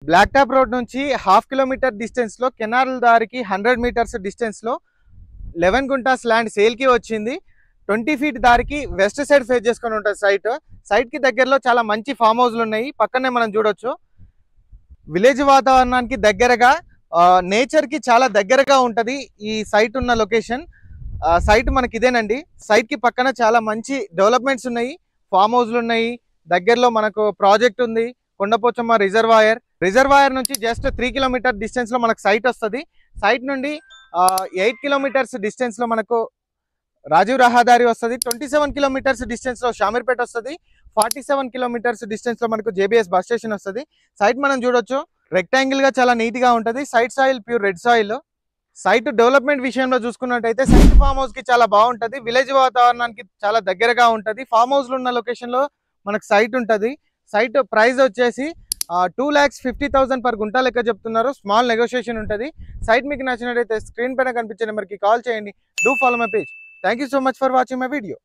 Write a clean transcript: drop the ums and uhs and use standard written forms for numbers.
Black top road నుంచి ½ kilometre distance లో canal దారికి 100 మీటర్స్ డిస్టెన్స్ లో 11 గుంటాస్ ల్యాండ్ సేల్ కి వచ్చింది. 20 ఫీట్ దారికి వెస్ట్ సైడ్ ఫేస్ చేసుకొని ఉంటుంది సైట్ కి దగ్గరలో చాలా మంచి ఫామ్ హౌస్లు ఉన్నాయి. పక్కనే మనం చూడొచ్చు. విలేజ్ వాతావరణానికి దగ్గరగా, నేచర్ కి చాలా దగ్గరగా ఉంటది ఈ సైట్ ఉన్న లొకేషన్. సైట్ మనకి ఇదేనండి. సైట్ కి పక్కన చాలా మంచి డెవలప్మెంట్స్ ఉన్నాయి, ఫామ్ హౌస్లు ఉన్నాయి. దగ్గరలో మనకు ప్రాజెక్ట్ ఉంది, కొండపోచమ్మ రిజర్వాయర్ నుంచి జస్ట్ 3 కిలోమీటర్ డిస్టెన్స్ లో మనకు సైట్ వస్తుంది. సైట్ నుండి 8 కిలోమీటర్స్ డిస్టెన్స్ లో మనకు రాజీవ్ రహదారి వస్తుంది. 27 కిలోమీటర్స్ డిస్టెన్స్ లో షామీర్పేట వస్తుంది. 47 కిలోమీటర్స్ డిస్టెన్స్ లో మనకు జేబీఎస్ బస్ స్టేషన్ వస్తుంది. సైట్ మనం చూడొచ్చు, రెక్టాంగిల్ గా చాలా నీట్ గా ఉంటది. Site soil pure red soil. Site development విషయంలో చూసుకున్నట్టయితే సైట్ ఫామ్ హౌస్ కి చాలా బాగుంటది. విలేజ్ వాతావరణానికి చాలా దగ్గరగా ఉంటది. ఫామ్ హౌస్ లో ఉన్న లొకేషన్ లో మనకు సైట్ ఉంటది. సైట్ ప్రైస్ వచ్చేసి 2,50,000 పర్ గుంటా లెక్క చెప్తున్నారు. స్మాల్ నెగోషియేషన్ ఉంటుంది. సైట్ మీకు నచ్చినట్టయితే స్క్రీన్ పైన కనిపించే నెంబర్కి కాల్ చేయండి. Do follow my page. Thank you so much for watching my video.